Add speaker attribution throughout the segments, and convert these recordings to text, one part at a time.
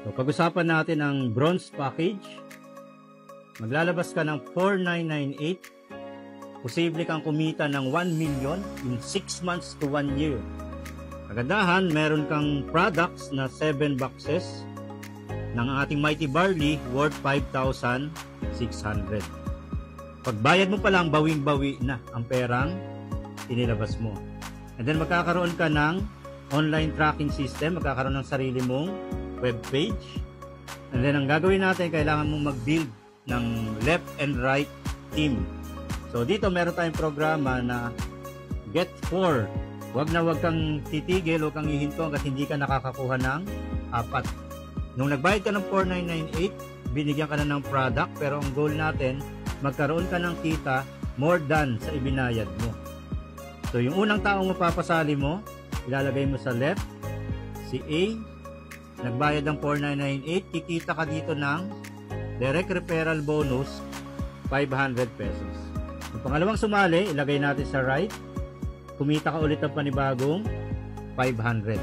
Speaker 1: So, pag-usapan natin ang bronze package. Maglalabas ka ng 4,998. Posible kang kumita ng 1 million in 6 months to 1 year. Kagandahan, meron kang products na 7 boxes ng ating Mighty Barley worth 5,600. Pagbayad mo pa lang, bawing-bawi na ang perang inilabas mo. And then magkakaroon ka ng online tracking system, magkakaroon ng sarili mong web page. And then ang gagawin natin, kailangan mong mag-build ng left and right team. So dito meron tayong programa na Get 4. Wag kang titigil o kang hihinto hanggat hindi ka nakakakuha ng 4. Nung nagbayad ka ng 4,998, binigyan ka na ng product, pero ang goal natin, magkaroon ka ng kita more than sa ibinayad mo. So yung unang taong mapapasali mo, ilalagay mo sa left, si A, nagbayad ng 4,998, kikita ka dito ng direct referral bonus, 500 pesos. Yung pangalawang sumali, ilagay natin sa right, kumita ka ulit ng panibagong 500.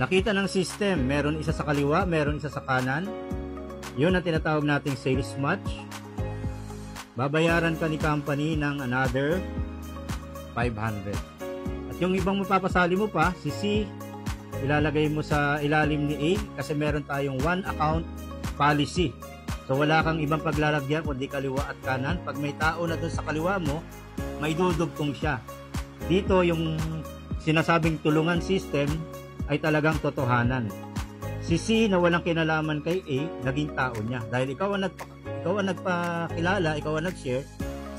Speaker 1: Nakita ng system, meron isa sa kaliwa, meron isa sa kanan. Yun ang tinatawag nating sales match. Babayaran ka ni company ng another 500. At yung ibang mapapasali mo pa, si C, ilalagay mo sa ilalim ni A kasi meron tayong one account policy. So wala kang ibang paglalagyan kundi kaliwa at kanan. Pag may tao na doon sa kaliwa mo, may dudugtong siya. Dito yung sinasabing tulungan system ay talagang totohanan. Si C na walang kinalaman kay A, naging tao niya. Dahil ikaw ang nagpakilala, ikaw ang nag-share,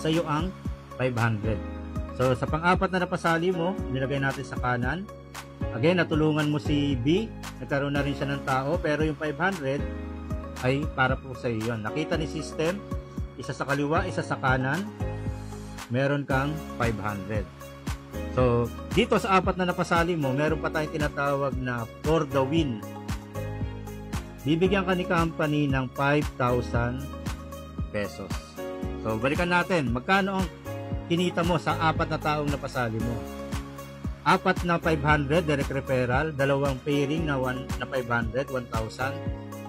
Speaker 1: sa iyo ang 500. So sa pang-apat na napasali mo, nilagay natin sa kanan. Again, natulungan mo si B, nagkaroon na rin siya ng tao, pero yung 500 ay para po sa iyo yun. Nakita ni system, isa sa kaliwa, isa sa kanan, meron kang 500. So, dito sa apat na napasali mo, meron pa tayong tinatawag na for the win. Bibigyan ka ni company ng 5,000 pesos. So, balikan natin. Magkano ang kinita mo sa apat na taong napasali mo? Apat na 500 direct referral, dalawang pairing na 500, 1,000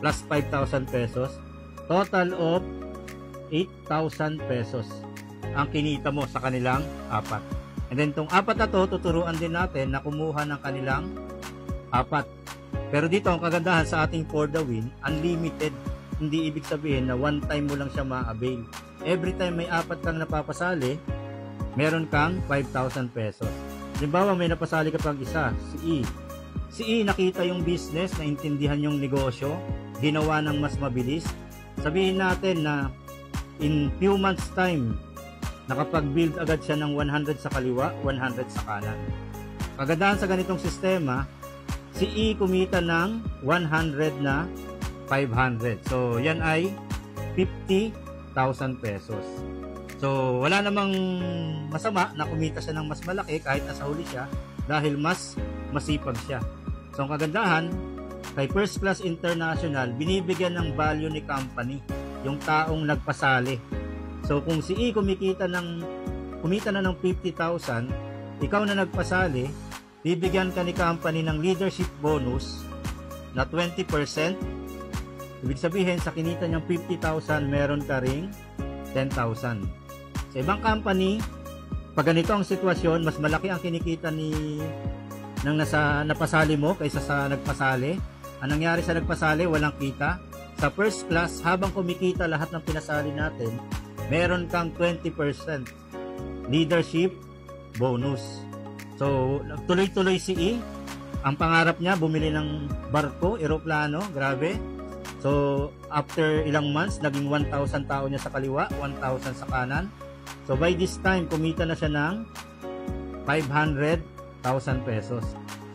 Speaker 1: plus 5,000 pesos. Total of 8,000 pesos ang kinita mo sa kanilang apat. And then itong apat na to, tuturuan din natin na kumuha ng kanilang apat. Pero dito ang kagandahan sa ating for the win, unlimited. Hindi ibig sabihin na one time mo lang siya ma-avail. Every time may apat kang napapasali, meron kang 5,000 pesos. Halimbawa may napasali ka pang isa, si E. Si E nakita yung business, naintindihan yung negosyo, ginawa ng mas mabilis. Sabihin natin na in few months time, nakapag-build agad siya ng 100 sa kaliwa, 100 sa kanan. Kagandahan sa ganitong sistema, si E kumita ng 100 na 500. So, yan ay 50,000 pesos. So, wala namang masama na kumita siya ng mas malaki kahit nasa huli siya dahil mas masipag siya. So, ang kagandahan, kay First Class International, binibigyan ng value ni company yung taong nagpasali. So kung si E kumita na ng 50,000, ikaw na nagpasali, bibigyan ka ni company ng leadership bonus na 20%. Ibig sabihin sa kinita niyang 50,000, meron ka ring 10,000. Sa ibang company, pag ganito ang sitwasyon, mas malaki ang kinikita ng napasali mo kaysa sa nagpasali. Ang nangyari sa nagpasali, walang kita. Sa First Class, habang kumikita lahat ng pinasali natin, meron kang 20% leadership bonus. So, tuloy-tuloy si E. Ang pangarap niya, bumili ng barko, eroplano, grabe. So, after ilang months, naging 1,000 tao niya sa kaliwa, 1,000 sa kanan. So, by this time, kumita na siya ng 500,000 pesos.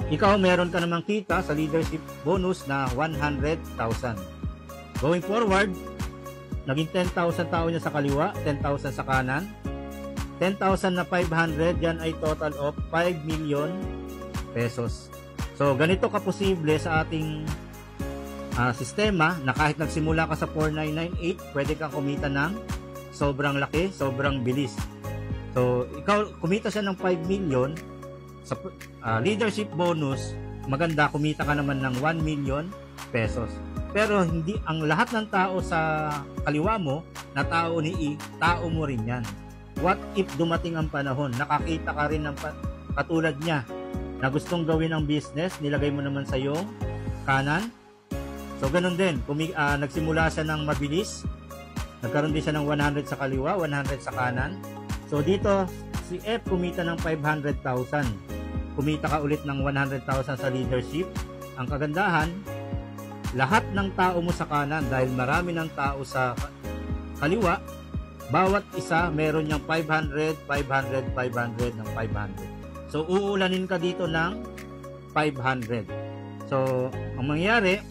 Speaker 1: Ikaw, meron ka namang kita sa leadership bonus na 100,000. Going forward, naging 10,000 tao niya sa kaliwa, 10,000 sa kanan. 10,000 na 500, yan ay total of 5 million pesos. So, ganito kaposible sa ating sistema na kahit nagsimula ka sa 4,998, pwede kang kumita ng sobrang laki, sobrang bilis. So, ikaw, kumita siya ng 5 million sa leadership bonus, maganda, kumita ka naman ng 1 million pesos. pero hindi ang lahat ng tao sa kaliwa mo na tao ni E, tao mo rin yan. What if dumating ang panahon, nakakita ka rin ng katulad niya na gustong gawin ang business, nilagay mo naman sa iyong kanan. So ganun din, nagsimula siya ng mabilis, nagkaroon din siya ng 100 sa kaliwa, 100 sa kanan. So dito, si F kumita ng 500,000. Kumita ka ulit ng 100,000 sa leadership. Ang kagandahan, lahat ng tao mo sa kanan, dahil marami ng tao sa kaliwa, bawat isa meron niyang 500, 500, 500 ng 500. So uulanin ka dito ng 500. So ang mangyayari,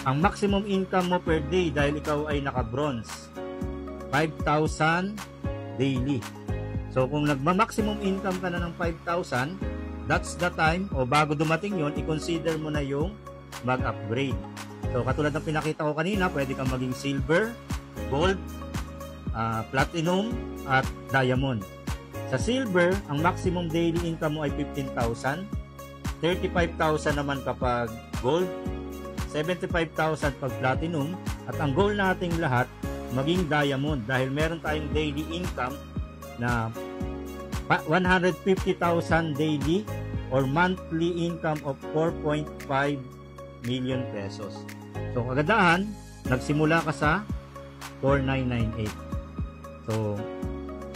Speaker 1: ang maximum income mo per day dahil ikaw ay naka-bronze, 5,000 daily. So kung nagma-maximum income ka na ng 5,000, that's the time, o bago dumating yon, i-consider mo na yung mag-upgrade. So katulad ng pinakita ko kanina, pwede kang maging silver, gold, platinum, at diamond. Sa silver, ang maximum daily income mo ay 15,000, 35,000 naman kapag gold, 75,000 pag platinum, at ang goal nating lahat, maging diamond dahil meron tayong daily income na 150,000 daily or monthly income of 4.5 million pesos. So kagandahan, nagsimula ka sa 4998. So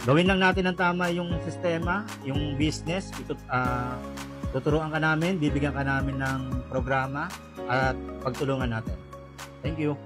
Speaker 1: gawin lang natin ng tama yung sistema, yung business. Tuturuan ka namin, bibigyan ka namin ng programa at pagtulungan natin. Thank you.